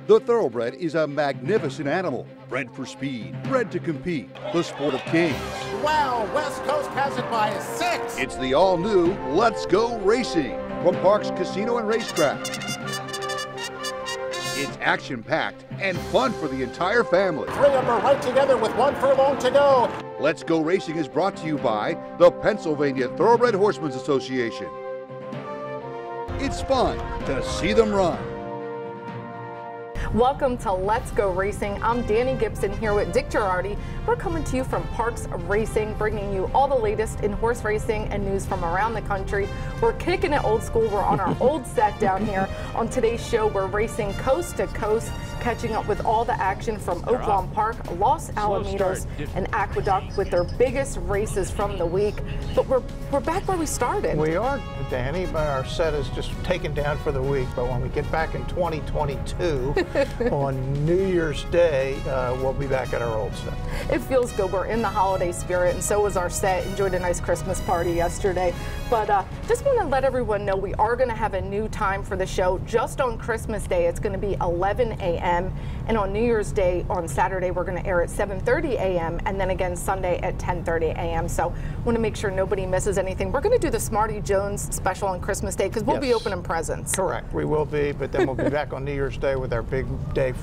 The thoroughbred is a magnificent animal, bred for speed, bred to compete, the sport of kings. Wow, West Coast has it by 6. It's the all-new Let's Go Racing from Parks Casino and Racetrack. It's action-packed and fun for the entire family. 3 of them are right together with 1 furlong to go. Let's Go Racing is brought to you by the Pennsylvania Thoroughbred Horsemen's Association. It's fun to see them run. Welcome to Let's Go Racing. I'm Danny Gibson here with Dick Girardi. We're coming to you from Parks Racing, bringing you all the latest in horse racing and news from around the country. We're kicking it old school. We're on our old set down here. On today's show, we're racing coast to coast, catching up with all the action from Oaklawn Park, Los Alamitos, and Aqueduct with their biggest races from the week. But we're back where we started. We are, Danny, but our set is just taken down for the week. But when we get back in 2022, on New Year's Day, we'll be back at our old set. It feels good. We're in the holiday spirit, and so was our set. Enjoyed a nice Christmas party yesterday. But just want to let everyone know we are going to have a new time for the show. Just on Christmas Day, it's going to be 11 a.m. And on New Year's Day, on Saturday, we're going to air at 7:30 a.m. and then again Sunday at 10:30 a.m. So want to make sure nobody misses anything. We're going to do the Smarty Jones special on Christmas Day because we'll be opening presents. Correct, we will be, but then we'll be back on New Year's Day with our big day,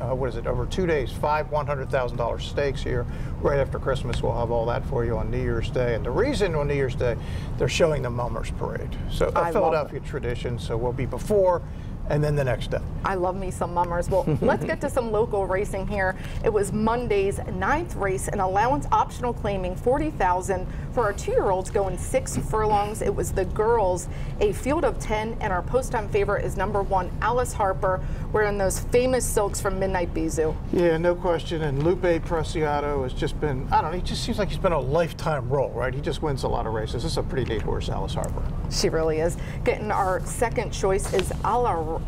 over 2 days, 5 $100,000 stakes here. Right after Christmas, we'll have all that for you on New Year's Day. And the reason on New Year's Day, they're showing the Mummers Parade. So a Philadelphia tradition, so we'll be before and then the next day. I love me some Mummers. Well, let's get to some local racing here. It was Monday's 9th race, an allowance optional claiming $40,000 for our 2-year-olds going 6 furlongs. It was the girls, a field of 10, and our post-time favorite is number 1, Alice Harper, wearing those famous silks from Midnight Bisou. Yeah, no question. And Lupe Preciado has just been, I don't know, he just seems like he's been a lifetime role, right? He just wins a lot of races. This is a pretty neat horse, Alice Harper. She really is. Getting our second choice is Alarashka.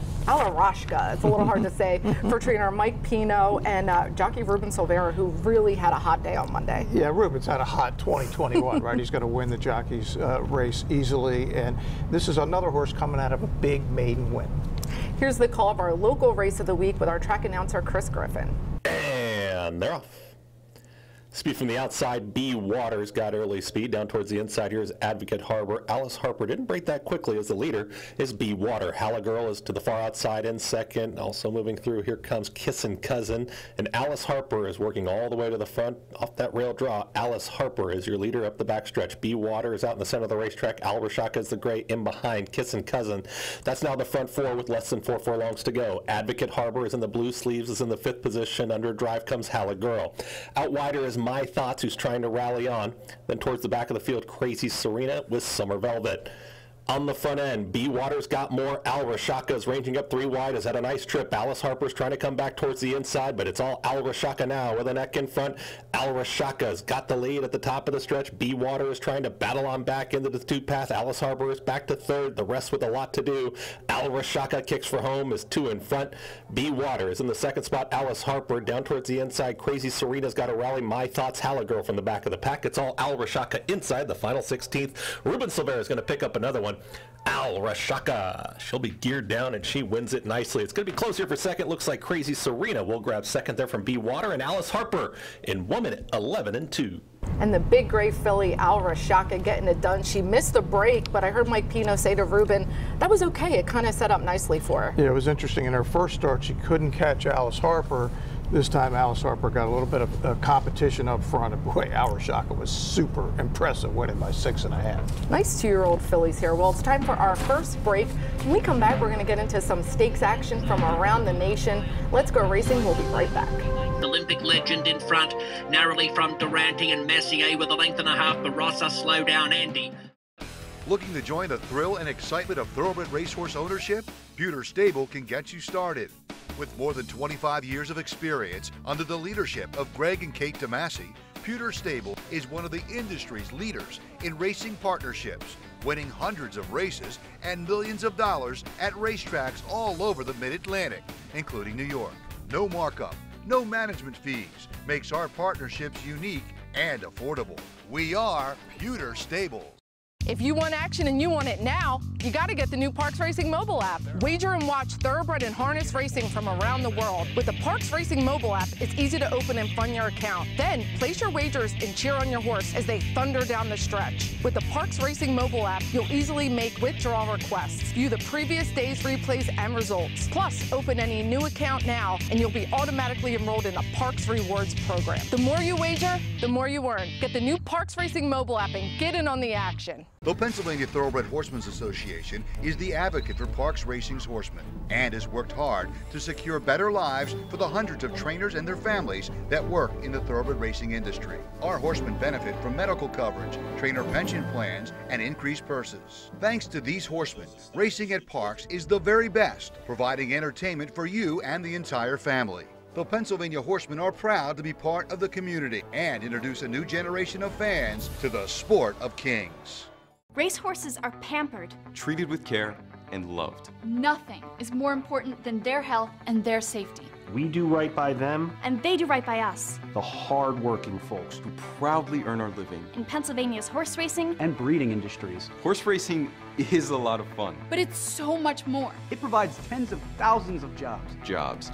It's a little hard to say, for trainer Mike Pino and jockey Ruben Silvera, who really had a hot day on Monday. Yeah, Ruben's had a hot 2021, right? He's going to win the jockeys race easily, and this is another horse coming out of a big maiden win. Here's the call of our local race of the week with our track announcer, Chris Griffin. And they're off. Speed from the outside, B. Waters got early speed. Down towards the inside here is Advocate Harbor. Alice Harper didn't break that quickly as the leader is B. Water. Halligirl is to the far outside in second. Also moving through, here comes Kissin' Cousin. And Alice Harper is working all the way to the front off that rail draw. Alice Harper is your leader up the backstretch. B. Water is out in the center of the racetrack. Al Rashaka is the gray in behind. Kissin' Cousin. That's now the front 4 with less than 4 furlongs to go. Advocate Harbor is in the blue sleeves, is in the 5th position. Under drive comes Halligirl. Out wider is My Thoughts, who's trying to rally on. Then towards the back of the field, Crazy Serena with Summer Velvet. On the front end, B. Waters got more. Al Rashaka is ranging up 3 wide, has had a nice trip. Alice Harper's trying to come back towards the inside, but it's all Al Rashaka now with a neck in front. Al Rashaka's got the lead at the top of the stretch. B. Water is trying to battle on back into the 2 path. Alice Harper is back to 3rd. The rest with a lot to do. Al Rashaka kicks for home, is 2 in front. B. Water is in the 2nd spot. Alice Harper down towards the inside. Crazy Serena's got to rally. My Thoughts, Halligirl from the back of the pack. It's all Al Rashaka inside the final 16th. Ruben Silvera is going to pick up another one. Al Rashaka. She'll be geared down and she wins it nicely. It's going to be close here for second. Looks like Crazy Serena will grab second there from B. Water, and Alice Harper in 1 minute 11 and 2. And the big gray filly, Al Rashaka, getting it done. She missed the break, but I heard Mike Pino say to Ruben, that was okay. It kind of set up nicely for her. Yeah, it was interesting. In her first start, she couldn't catch Alice Harper. This time, Alice Harper got a little bit of competition up front. And boy, Al Rashaka was super impressive, winning by 6.5. Nice 2-year-old fillies here. Well, it's time for our first break. When we come back, we're going to get into some stakes action from around the nation. Let's Go Racing. We'll be right back. Olympic legend in front, narrowly from Durante and Messier with a length and a half. Barossa slow down Andy. Looking to join the thrill and excitement of thoroughbred racehorse ownership? Pewter Stable can get you started. With more than 25 years of experience under the leadership of Greg and Kate DeMasi, Pewter Stable is one of the industry's leaders in racing partnerships, winning hundreds of races and millions of dollars at racetracks all over the Mid-Atlantic, including New York. No markup, no management fees makes our partnerships unique and affordable. We are Pewter Stable. If you want action and you want it now, you got to get the new Parks Racing mobile app. Wager and watch thoroughbred and harness racing from around the world. With the Parks Racing mobile app, it's easy to open and fund your account. Then place your wagers and cheer on your horse as they thunder down the stretch. With the Parks Racing mobile app, you'll easily make withdrawal requests, view the previous day's replays and results. Plus, open any new account now, and you'll be automatically enrolled in the Parks Rewards program. The more you wager, the more you earn. Get the new Parks Racing mobile app and get in on the action. The Pennsylvania Thoroughbred Horsemen's Association is the advocate for Parks Racing's horsemen and has worked hard to secure better lives for the hundreds of trainers and their families that work in the thoroughbred racing industry. Our horsemen benefit from medical coverage, trainer pension plans, and increased purses. Thanks to these horsemen, racing at Parks is the very best, providing entertainment for you and the entire family. The Pennsylvania Horsemen are proud to be part of the community and introduce a new generation of fans to the sport of kings. Racehorses are pampered, treated with care, and loved. Nothing is more important than their health and their safety. We do right by them, and they do right by us. the hard-working folks Who proudly earn our living. In Pennsylvania's horse racing, and breeding industries. Horse racing is a lot of fun. but it's so much more. It provides tens of thousands of jobs,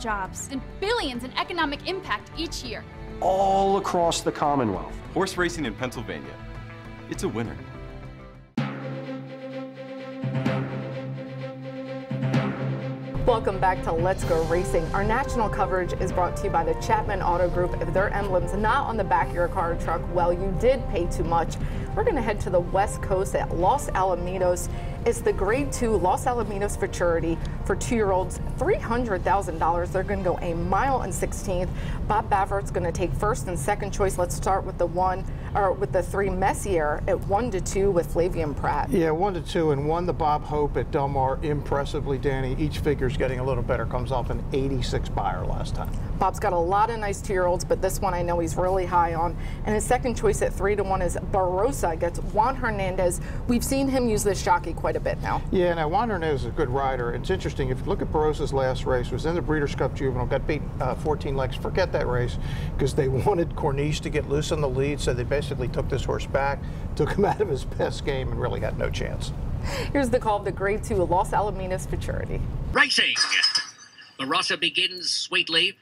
Jobs and billions in economic impact each year. all across the Commonwealth. Horse racing in Pennsylvania, it's a winner. Welcome back to Let's Go Racing. Our national coverage is brought to you by the Chapman Auto Group. If their emblem's not on the back of your car or truck, well, you did pay too much. We're going to head to the West Coast at Los Alamitos. It's the Grade 2 Los Alamitos Futurity for 2-year-olds, $300,000. They're going to go a mile and 16th. Bob Bavert's going to take first and second choice. Let's start with the 3 Messier at 1-2 with Flavian Pratt. Yeah, 1-2 and 1 the Bob Hope at Del Mar impressively, Danny. Each figure's getting a little better. Comes off an 86 buyer last time. Bob's got a lot of nice 2-year-olds, but this one I know he's really high on. And his second choice at 3-1 is Barossa, gets Juan Hernandez. We've seen him use this jockey quite a bit now. Yeah, now Juan Hernandez is a good rider. It's interesting, if you look at Barossa's last race, was in the Breeders' Cup Juvenile, got beat 14 lengths. Forget that race, because they wanted Corniche to get loose on the lead, so they basically took this horse back, took him out of his best game, and really had no chance. Here's the call of the Grade 2 Los Alamitos Futurity. Racing. Barossa begins sweetly.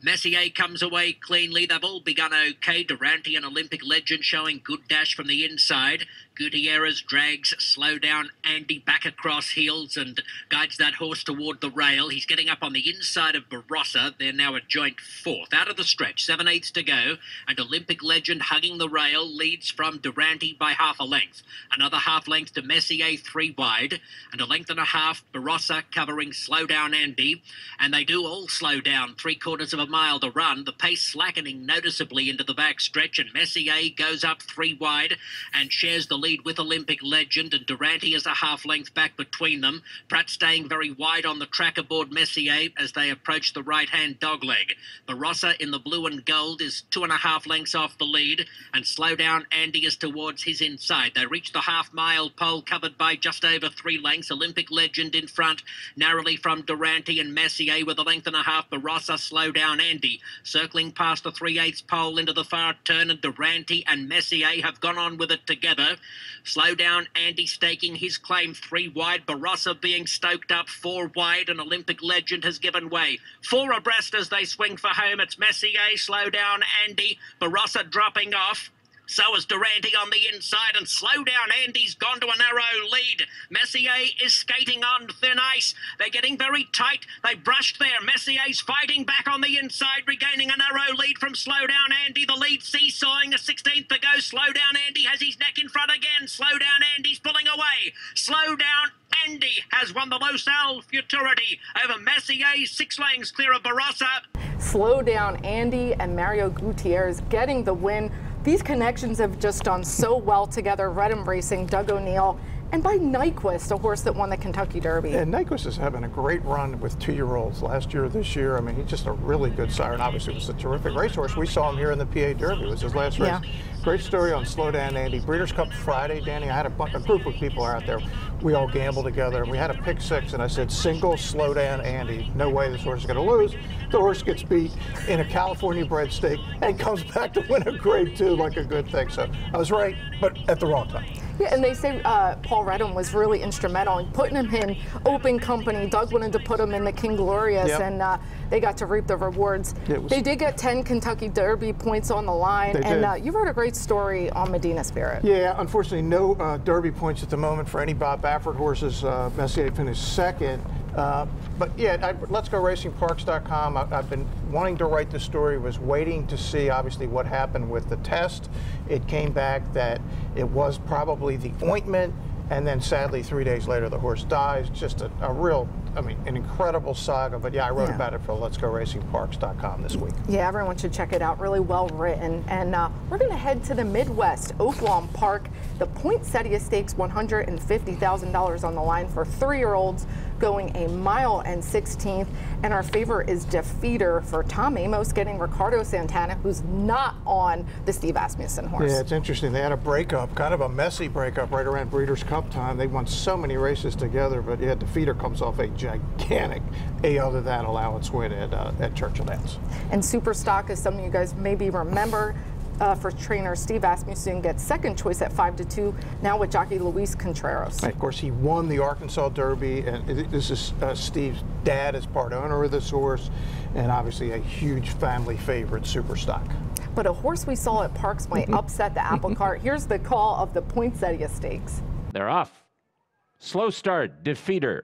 Messier comes away cleanly. They've all begun okay. Durante, an Olympic legend, showing good dash from the inside. Gutierrez drags slow down Andy back across heels and guides that horse toward the rail. He's getting up on the inside of Barossa. They're now a joint 4th. Out of the stretch, 7/8 to go. And Olympic legend hugging the rail leads from Durante by half a length. Another half length to Messier 3 wide. And a length and a half, Barossa covering slow down Andy. And they do all slow down, 3/4 of a mile to run. The pace slackening noticeably into the back stretch, and Messier goes up 3 wide and shares the lead with Olympic legend, and Durante is a half length back between them. Pratt staying very wide on the track aboard Messier as they approach the right-hand dogleg. Barossa in the blue and gold is 2.5 lengths off the lead, and slow down Andy is towards his inside. They reach the half-mile pole covered by just over 3 lengths. Olympic legend in front, narrowly from Durante and Messier with a length and a half. Barossa slow down Andy, circling past the 3/8 pole into the far turn, and Durante and Messier have gone on with it together. Slow down Andy staking his claim 3 wide. Barossa being stoked up 4 wide, and Olympic legend has given way. 4 abreast as they swing for home. It's Messier, slow down Andy. Barossa dropping off. So is Durante on the inside, and slow down Andy's gone to a narrow lead. Messier is skating on thin ice. They're getting very tight. They brushed there. Messier's fighting back on the inside, regaining a narrow lead from slow down Andy. The lead seesawing, a 16th to go. Slow down Andy has his neck in front again. Slow down Andy's pulling away. Slow down Andy has won the Los Al Futurity over Messier, 6 lengths clear of Barossa. Slow down Andy and Mario Gutierrez getting the win. These connections have just done so well together. Redham Racing, Doug O'Neill, and by Nyquist, a horse that won the Kentucky Derby. And Nyquist is having a great run with 2-year-olds last year, this year. I mean, he's just a really good sire, and obviously it was a terrific racehorse. We saw him here in the PA Derby. It was his last race. Yeah. Great story on Slow Down Andy. Breeders' Cup Friday, Danny, I had a group of people out there. We all gambled together, and we had a pick 6, and I said, single Slow Down Andy. No way this horse is going to lose. The horse gets beat in a California bred stake and comes back to win a Grade 2 like a good thing. So I was right, but at the wrong time. Yeah, and they say Paul Redham was really instrumental in putting him in open company. Doug wanted to put him in the King Glorious, and they got to reap the rewards. They did get 10 Kentucky Derby points on the line, and you wrote a great story on Medina Spirit. Yeah, unfortunately, no Derby points at the moment for any Bob Baffert horses. Messier finished second. But yeah, Let's Go RacingParks.com. I've been wanting to write this story, was waiting to see obviously what happened with the test. It came back that it was probably the ointment, and then sadly 3 days later the horse dies. Just a real, I mean, an incredible saga. But yeah, I wrote about it for Let's Go RacingParks.com this week. Yeah, everyone should check it out. Really well written. And we're going to head to the Midwest, Oaklawn Park. The Poinsettia Stakes, $150,000 on the line for 3-year-olds, going a mile and 16th. And our favorite is Defeater for Tom Amos, getting Ricardo Santana, who's not on the Steve Asmussen horse. Yeah, it's interesting. They had a breakup, kind of a messy breakup right around Breeders' Cup time. They won so many races together, but yeah, Defeater comes off a gigantic other than allowance win at Churchill Downs. And Superstock is something you guys maybe remember. For trainer Steve Asmussen gets second choice at 5-2, now with jockey Luis Contreras. And of course, he won the Arkansas Derby, and this is Steve's dad is part owner of this horse, and obviously a huge family favorite, Superstock. But a horse we saw at Parks might upset the apple cart. Here's the call of the Poinsettia Stakes. They're off. Slow start, Defeater.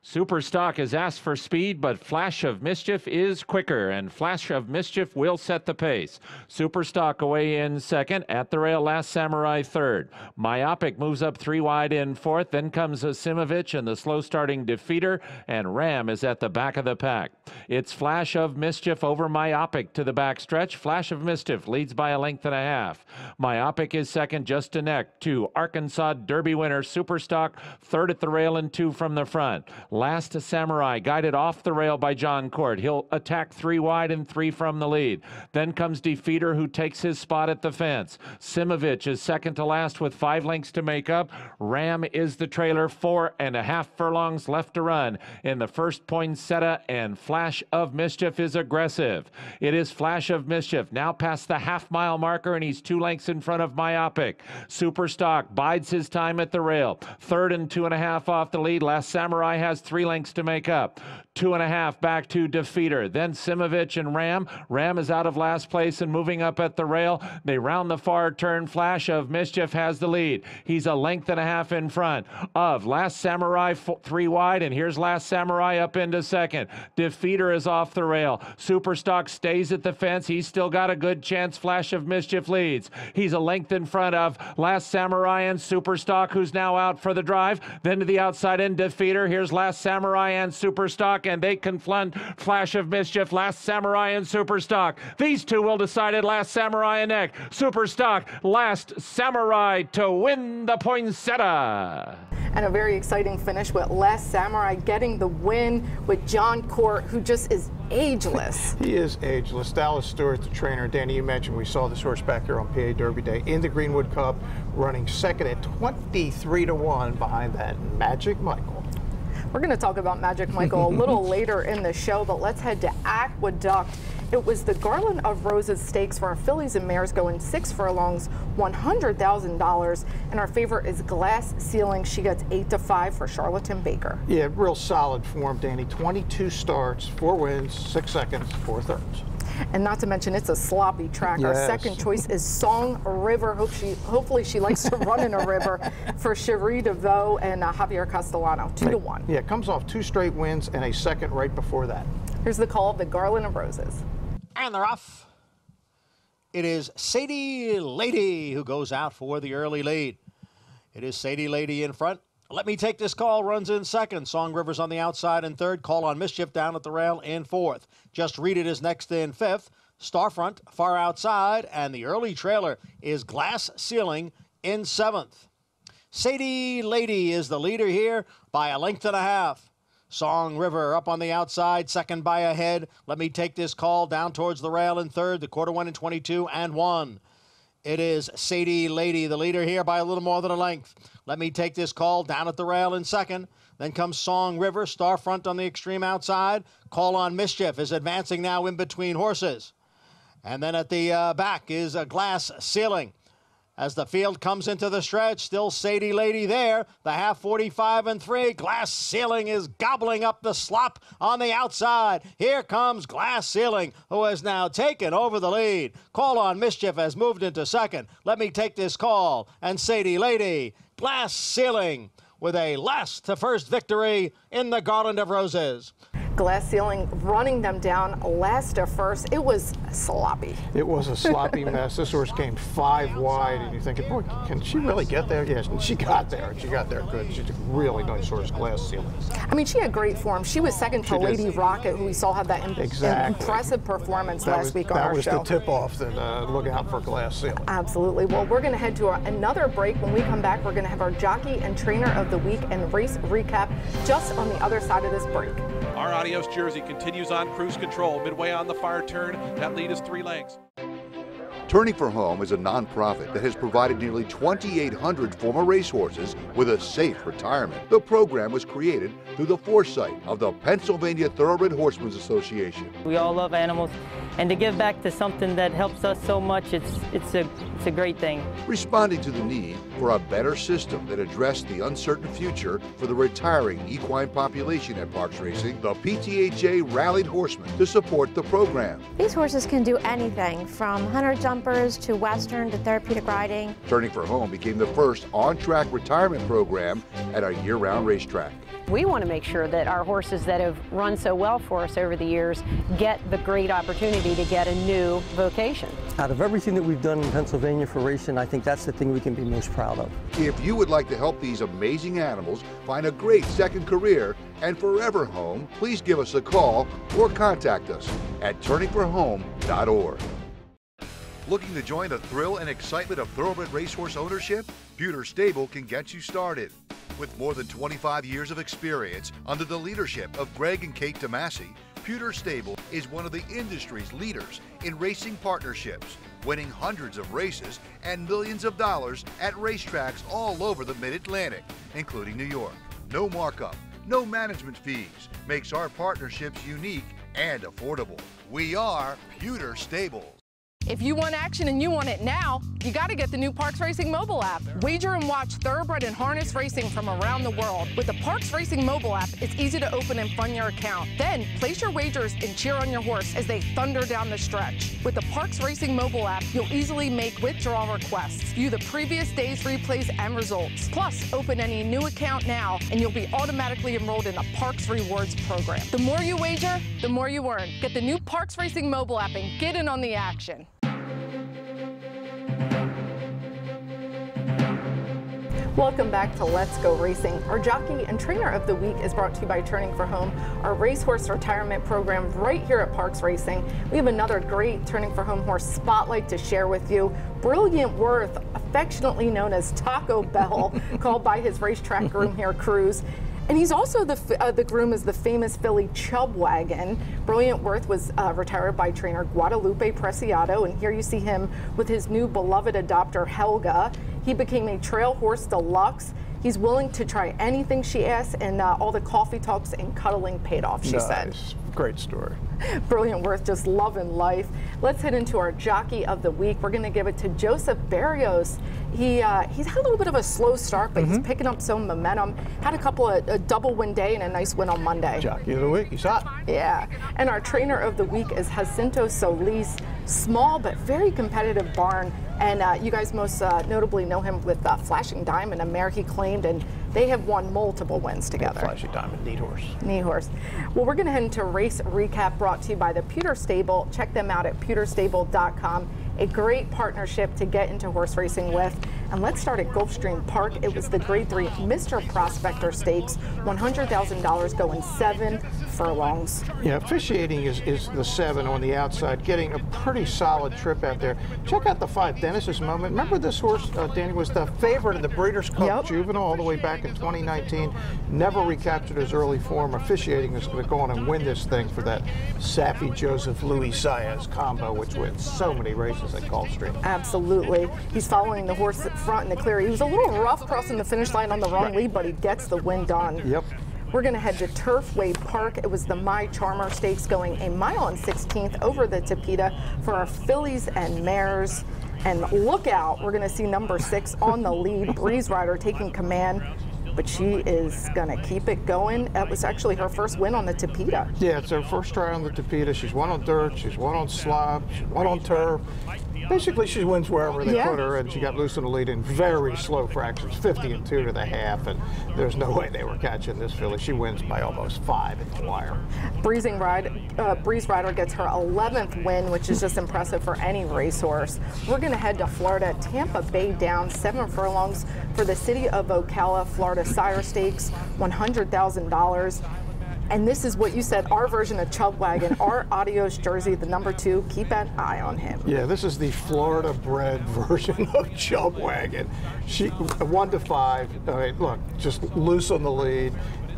Superstock has asked for speed, but Flash of Mischief is quicker, and Flash of Mischief will set the pace. Superstock away in second, at the rail Last Samurai third. Myopic moves up 3 wide in fourth, then comes Asimovich and the slow starting Defeater, and Ram is at the back of the pack. It's Flash of Mischief over Myopic to the back stretch. Flash of Mischief leads by 1.5 lengths. Myopic is second just a neck to Arkansas Derby winner Superstock, third at the rail and 2 from the front. Last Samurai guided off the rail by John Court. He'll attack 3 wide and 3 from the lead. Then comes Defeater, who takes his spot at the fence. Simovich is second to last with 5 lengths to make up. Ram is the trailer, 4.5 furlongs left to run in the first poinsettia, and Flash of Mischief is aggressive. It is Flash of Mischief now past the half-mile marker, and he's 2 lengths in front of Myopic. Superstock bides his time at the rail. Third and 2.5 off the lead. Last Samurai has 3 lengths to make up. 2.5 back to Defeater. Then Simovich and Ram. Ram is out of last place and moving up at the rail. They round the far turn. Flash of Mischief has the lead. He's 1.5 lengths in front of Last Samurai 3 wide, and here's Last Samurai up into second. Defeater is off the rail. Superstock stays at the fence. He's still got a good chance. Flash of Mischief leads. He's 1 length in front of Last Samurai and Superstock, who's now out for the drive. Then to the outside end, Defeater. Here's Last Samurai and Superstock, and they confront Flash of Mischief. Last Samurai and Superstock. These two will decide it. Last Samurai and neck. Superstock, Last Samurai to win the poinsettia. And a very exciting finish with Last Samurai getting the win with John Court, who just is ageless. He is ageless. Dallas Stewart, the trainer. Danny, you mentioned we saw this horse back here on PA Derby Day in the Greenwood Cup, running second at 23-1 behind that Magic Michael. We're going to talk about Magic Michael a little later in the show, but let's head to Aqueduct. It was the Garland of Roses Stakes for our fillies and mares, going 6 furlongs, $100,000. And our favorite is Glass Ceiling. She gets 8-5 for Charlatan Baker. Yeah, real solid form, Danny. 22 starts, 4 wins, 6 seconds, 4 thirds. And not to mention, it's a sloppy track. Yes. Our second choice is Song River. Hopefully she likes to run in a river for Cherie DeVoe and Javier Castellano, 2-1. Yeah, comes off 2 straight wins and a second right before that. Here's the call of the Garland of Roses. And they're off. It is Sadie Lady who goes out for the early lead. It is Sadie Lady in front. Let Me Take This Call runs in second. Song River's on the outside in third. Call on Mischief down at the rail in fourth. Just Read It is next in fifth. Starfront far outside, and the early trailer is Glass Ceiling in seventh. Sadie Lady is the leader here by 1.5 lengths. Song River up on the outside, second by a head. Let Me Take This Call down towards the rail in third. The quarter went in 22-1. It is Sadie Lady, the leader here by a little more than 1 length. Let Me Take This Call down at the rail in second. Then comes Song River, Starfront on the extreme outside. Call on Mischief is advancing now in between horses. And then at the back is a Glass Ceiling. As the field comes into the stretch, still Sadie Lady there. The half 45 and 3. Glass Ceiling is gobbling up the slop on the outside. Here comes Glass Ceiling, who has now taken over the lead. Call on Mischief has moved into second. Let me take this call. And Sadie Lady, Glass Ceiling, with a last to first victory in the Garland of Roses. Glass Ceiling running them down last to first. It was sloppy. It was a sloppy mess. This horse came 5 wide, and you're thinking, boy, can she really get there? Yes, and she got there, and she got there good. She's a really nice horse, Glass Ceiling. I mean, she had great form. She was second to Lady Rocket, who we saw have that impressive performance last week on our show. That was the tip-off that look out for Glass Ceiling. Absolutely. Well, we're going to head to another break. When we come back, we're going to have our Jockey and Trainer of the Week and race recap just on the other side of this break. Our Adios Jersey continues on cruise control. Midway on the far turn, that lead is 3 lengths. Turning for Home is a nonprofit that has provided nearly 2,800 former racehorses with a safe retirement. The program was created through the foresight of the Pennsylvania Thoroughbred Horsemen's Association. We all love animals, and to give back to something that helps us so much, it's a great thing. Responding to the need for a better system that addressed the uncertain future for the retiring equine population at Parks Racing, the PTHA rallied horsemen to support the program. These horses can do anything from hunter jumpers to western to therapeutic riding. Turning for Home became the first on-track retirement program at a year-round racetrack. We want to make sure that our horses that have run so well for us over the years get the great opportunity to get a new vocation. Out of everything that we've done in Pennsylvania for racing, I think that's the thing we can be most proud of. If you would like to help these amazing animals find a great second career and forever home, please give us a call or contact us at turningforhome.org. Looking to join the thrill and excitement of thoroughbred racehorse ownership? Pewter Stable can get you started. With more than 25 years of experience under the leadership of Greg and Kate DeMasi, Pewter Stable is one of the industry's leaders in racing partnerships, winning hundreds of races and millions of dollars at racetracks all over the Mid-Atlantic, including New York. No markup, no management fees makes our partnerships unique and affordable. We are Pewter Stable. If you want action and you want it now, you got to get the new Parks Racing mobile app. Wager and watch thoroughbred and harness racing from around the world. With the Parks Racing mobile app, it's easy to open and fund your account. Then place your wagers and cheer on your horse as they thunder down the stretch. With the Parks Racing mobile app, you'll easily make withdrawal requests, view the previous day's replays and results. Plus, open any new account now and you'll be automatically enrolled in the Parks Rewards program. The more you wager, the more you earn. Get the new Parks Racing mobile app and get in on the action. Welcome back to Let's Go Racing. Our Jockey and Trainer of the Week is brought to you by Turning for Home, our racehorse retirement program right here at Parks Racing. We have another great Turning for Home horse spotlight to share with you. Brilliant Worth, affectionately known as Taco Bell, called by his racetrack groom here, Cruz. And he's also the groom is the famous filly Chub Wagon. Brilliant Worth was retired by trainer Guadalupe Preciado, and here you see him with his new beloved adopter Helga. He became a trail horse deluxe. He's willing to try anything she asks, and all the coffee talks and cuddling paid off, she said. Great story. Brilliant Worth, just loving life. Let's head into our Jockey of the Week. We're going to give it to Joseph Barrios. He's had a little bit of a slow start, but he's picking up some momentum. Had a couple of a double win day and a nice win on Monday. Jockey of the Week, he's hot. Yeah, and our Trainer of the Week is Jacinto Solis. Small but very competitive barn, and you guys most notably know him with Flashing Diamond, a mare he claimed, and they have won multiple wins together. Flashing Diamond, neat horse. Neat horse. Well, we're going to head into race recap brought to you by the Pewter Stable. Check them out at pewterstable.com. A great partnership to get into horse racing with. And let's start at Gulfstream Park. It was the Grade 3 Mr. Prospector Stakes, $100,000 going 7 furlongs. Yeah, officiating is the 7 on the outside, getting a pretty solid trip out there. Check out the 5, Dennis's Moment. Remember this horse, Danny, was the favorite in the Breeders' Cup Juvenile all the way back in 2019. Never recaptured his early form. Officiating is going to go on and win this thing for that sappy Joseph Louis Saez combo, which wins so many races at Gulfstream. Absolutely. He's following the horse front in the clear. He was a little rough crossing the finish line on the wrong lead, but he gets the win done. Yep. We're going to head to Turfway Park. It was the My Charmer Stakes going a mile and 16th over the Tapeta for our fillies and mares. And look out, we're going to see number 6 on the lead, Breeze Rider taking command. But she is going to keep it going. That was actually her first win on the Tapeta. Yeah, it's her first try on the Tapeta. She's won on dirt, she's won on slop, she's won on turf. Basically, she wins wherever they put her, and she got loose in the lead in very slow fractions, 50 and 2 to the half, and there's no way they were catching this filly. She wins by almost 5 in the wire. Breeze Rider gets her 11th win, which is just impressive for any racehorse. We're going to head to Florida. Tampa Bay down 7 furlongs for the City of Ocala, Florida Sire Stakes, $100,000. And this is what you said, our version of Chub Wagon, our Adios jersey, the number 2. Keep an eye on him. Yeah, this is the Florida-bred version of Chub Wagon. She 1 to 5. Look, just loose on the lead.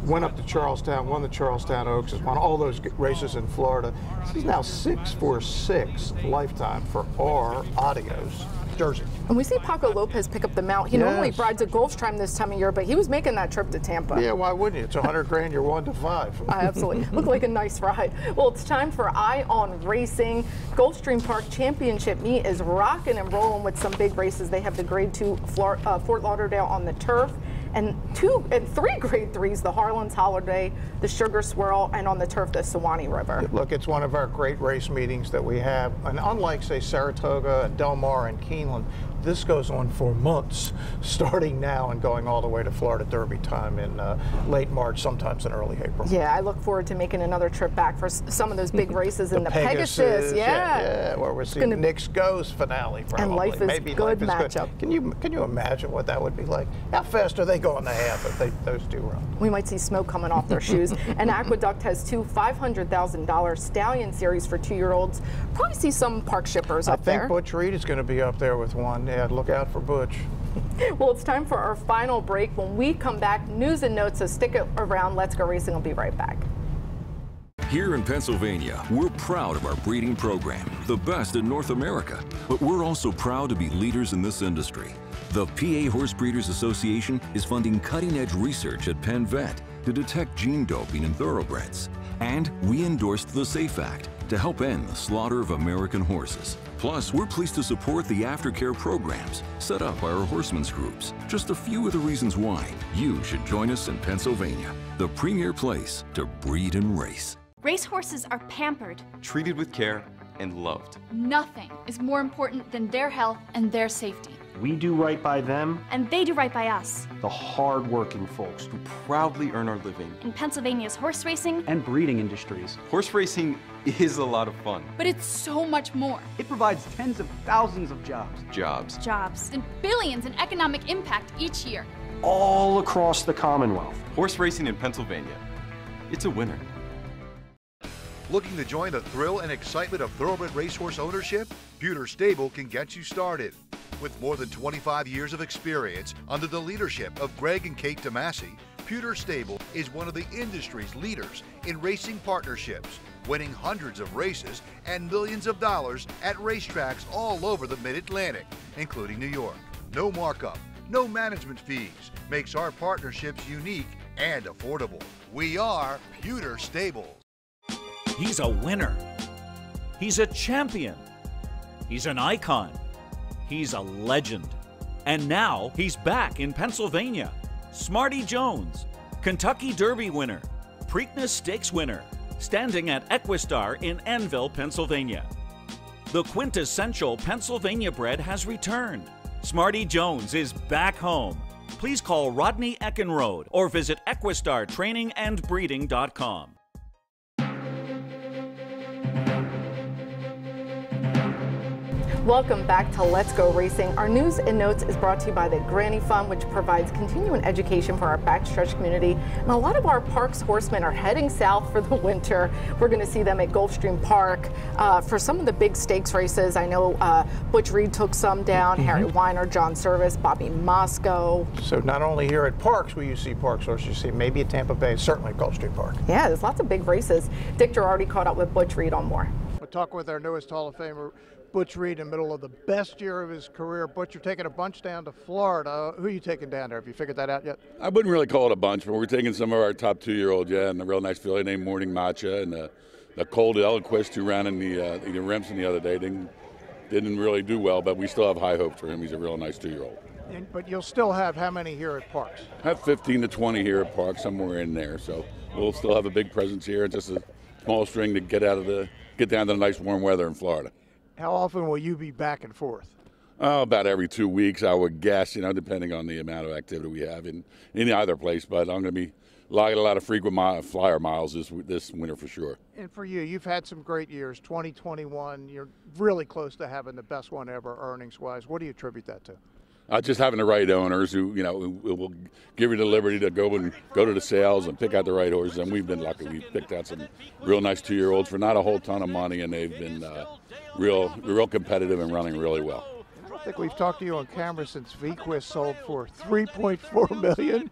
Went up to Charlestown, won the Charlestown Oaks, has won all those races in Florida. She's now 6 for 6 lifetime for our Adios jersey. And we see Paco Lopez pick up the mount. He normally rides at Gulfstream this time of year, but he was making that trip to Tampa. Yeah, why wouldn't you? It's $100,000, you're 1 to 5. Absolutely. Looked like a nice ride. Well, it's time for Eye on Racing. Gulfstream Park Championship meet is rocking and rolling with some big races. They have the Grade 2 Fort Lauderdale on the turf, and 2 and 3 Grade 3s, the Harlan's Holiday, the Sugar Swirl, and on the turf, the Sewanee River. Look, it's one of our great race meetings that we have, and unlike, say, Saratoga and Del Mar and Keeneland, this goes on for months, starting now and going all the way to Florida Derby time in late March, sometimes in early April. Yeah, I look forward to making another trip back for some of those big races in the Pegasus. Yeah, where we're seeing Nick's Goes finale probably. And Life is Good matchup. Can you imagine what that would be like? How fast are they going the half if those 2 run? We might see smoke coming off their shoes. And Aqueduct has 2 $500,000 Stallion Series for 2-year-olds. Probably see some park shippers up there. I think Butch Reed is going to be up there with one. Yeah, look out for Butch. Well, it's time for our final break. When we come back, news and notes, so stick around. Let's Go Racing. I'll be right back. Here in Pennsylvania, we're proud of our breeding program, the best in North America. But we're also proud to be leaders in this industry. The PA Horse Breeders Association is funding cutting-edge research at Penn Vet to detect gene doping in thoroughbreds. And we endorsed the SAFE Act to help end the slaughter of American horses. Plus, we're pleased to support the aftercare programs set up by our horsemen's groups. Just a few of the reasons why you should join us in Pennsylvania, the premier place to breed and race. Racehorses are pampered. Treated with care and loved. Nothing is more important than their health and their safety. We do right by them. And they do right by us. The hard-working folks who proudly earn our living in Pennsylvania's horse racing and breeding industries. Horse racing is a lot of fun. But it's so much more. It provides tens of thousands of jobs. Jobs. And billions in economic impact each year. All across the Commonwealth. Horse racing in Pennsylvania. It's a winner. Looking to join the thrill and excitement of thoroughbred racehorse ownership? Pewter Stable can get you started. With more than 25 years of experience under the leadership of Greg and Kate DeMasi, Pewter Stable is one of the industry's leaders in racing partnerships, winning hundreds of races and millions of dollars at racetracks all over the Mid-Atlantic, including New York. No markup, no management fees, makes our partnerships unique and affordable. We are Pewter Stable. He's a winner. He's a champion. He's an icon. He's a legend. And now he's back in Pennsylvania. Smarty Jones, Kentucky Derby winner, Preakness Stakes winner, standing at Equistar in Annville, Pennsylvania. The quintessential Pennsylvania bred has returned. Smarty Jones is back home. Please call Rodney Eckenrode or visit EquistarTrainingAndBreeding.com. Welcome back to Let's Go Racing. Our news and notes is brought to you by the Granny Fund, which provides continuing education for our backstretch community. And a lot of our parks horsemen are heading south for the winter. We're going to see them at Gulfstream Park for some of the big stakes races. I know Butch Reed took some down, Harry Weiner, John Service, Bobby Moscow. So not only here at Parks will you see parks horses, you see maybe at Tampa Bay, certainly at Gulfstream Park. Yeah, there's lots of big races. Dick Girardi caught up with Butch Reed on more. We'll talk with our newest Hall of Famer, Butch Reed, in the middle of the best year of his career. Butch, you're taking a bunch down to Florida. Who are you taking down there? Have you figured that out yet? I wouldn't really call it a bunch, but we're taking some of our top 2-year-olds, and a real nice filly named Morning Matcha, and the Cold Eloquist who ran in the Remsen the other day. Didn't didn't really do well, but we still have high hopes for him. He's a real nice 2-year-old. But you'll still have how many here at Parks? I have 15 to 20 here at Parks, somewhere in there. So we'll still have a big presence here. It's just a small string to get down to the nice warm weather in Florida. How often will you be back and forth? About every 2 weeks, I would guess, depending on the amount of activity we have in either place. But I'm going to be a lot of frequent flyer miles this winter for sure. And for you, you've had some great years. 2021, you're really close to having the best one ever earnings-wise. What do you attribute that to? Just having the right owners who will give you the liberty to go to the sales and pick out the right horses. And we've been lucky. We've picked out some real nice 2-year-olds for not a whole ton of money, and they've been real competitive and running really well. I think we've talked to you on camera since VQuist sold for $3.4 million.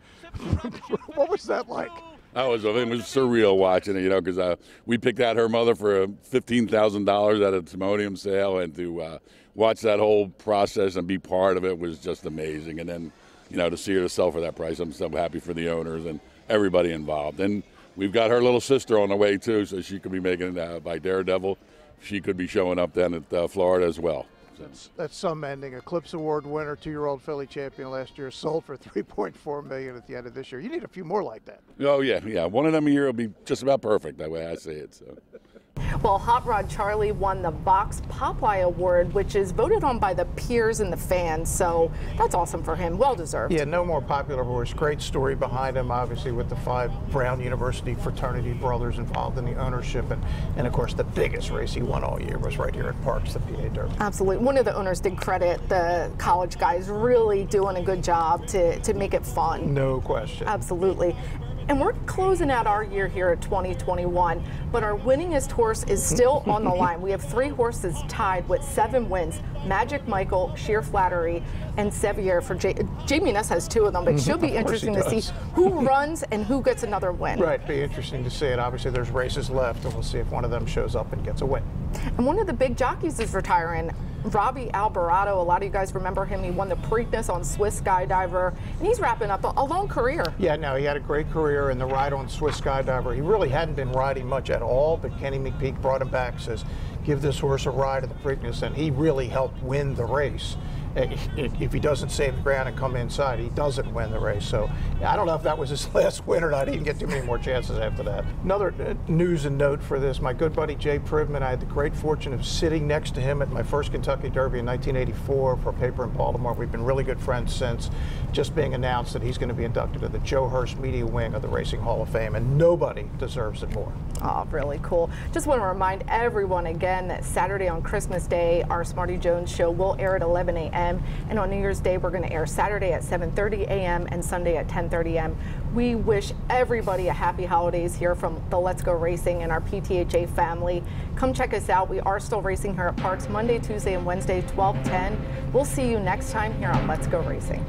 What was that like? It was surreal watching it, because we picked out her mother for $15,000 at a Timonium sale, and to watch that whole process and be part of it was just amazing. And then, to see her sell for that price, I'm so happy for the owners and everybody involved. And we've got her little sister on the way too, so she could be making it by Daredevil. She could be showing up then at Florida as well. That's some ending. Eclipse Award winner, 2-year-old filly champion last year, sold for $3.4 million at the end of this year. You need a few more like that. Oh yeah. One of them a year will be just about perfect. That way I see it. So. Well, Hot Rod Charlie won the Box Popeye Award, which is voted on by the peers and the fans, so that's awesome for him. Well deserved. Yeah, no more popular horse. Great story behind him, obviously, with the 5 Brown University fraternity brothers involved in the ownership. And of course, the biggest race he won all year was right here at Parks, the PA Derby. Absolutely. One of the owners did credit the college guys really doing a good job to make it fun. No question. Absolutely. And we're closing out our year here at 2021, but our winningest horse is still on the line. We have 3 horses tied with 7 wins: Magic Michael, Sheer Flattery, and Sevier for Jamie Ness has 2 of them, but she'll be interesting to see who runs and who gets another win. Right, be interesting to see it. Obviously, there's races left, and we'll see if one of them shows up and gets a win. And one of the big jockeys is retiring. Robbie Alvarado, a lot of you guys remember him. He won the Preakness on Swiss Skydiver, and he's wrapping up a long career. Yeah, no, he had a great career in the ride on Swiss Skydiver. He really hadn't been riding much at all, but Kenny McPeak brought him back, says, give this horse a ride at the Preakness, and he really helped win the race. If he doesn't save the ground and come inside, he doesn't win the race. So I don't know if that was his last win or not. He didn't get too many more chances after that. Another news and note for this, my good buddy Jay Privman, I had the great fortune of sitting next to him at my first Kentucky Derby in 1984 for a paper in Baltimore. We've been really good friends since. Just being announced that he's going to be inducted to the Joe Hurst Media Wing of the Racing Hall of Fame, and nobody deserves it more. Oh, really cool. Just want to remind everyone again that Saturday on Christmas Day, our Smarty Jones show will air at 11 a.m. And on New Year's Day, we're going to air Saturday at 7:30 a.m. and Sunday at 10:30 a.m. We wish everybody a happy holidays here from the Let's Go Racing and our PTHA family. Come check us out. We are still racing here at Parks Monday, Tuesday, and Wednesday, 12:10. We'll see you next time here on Let's Go Racing.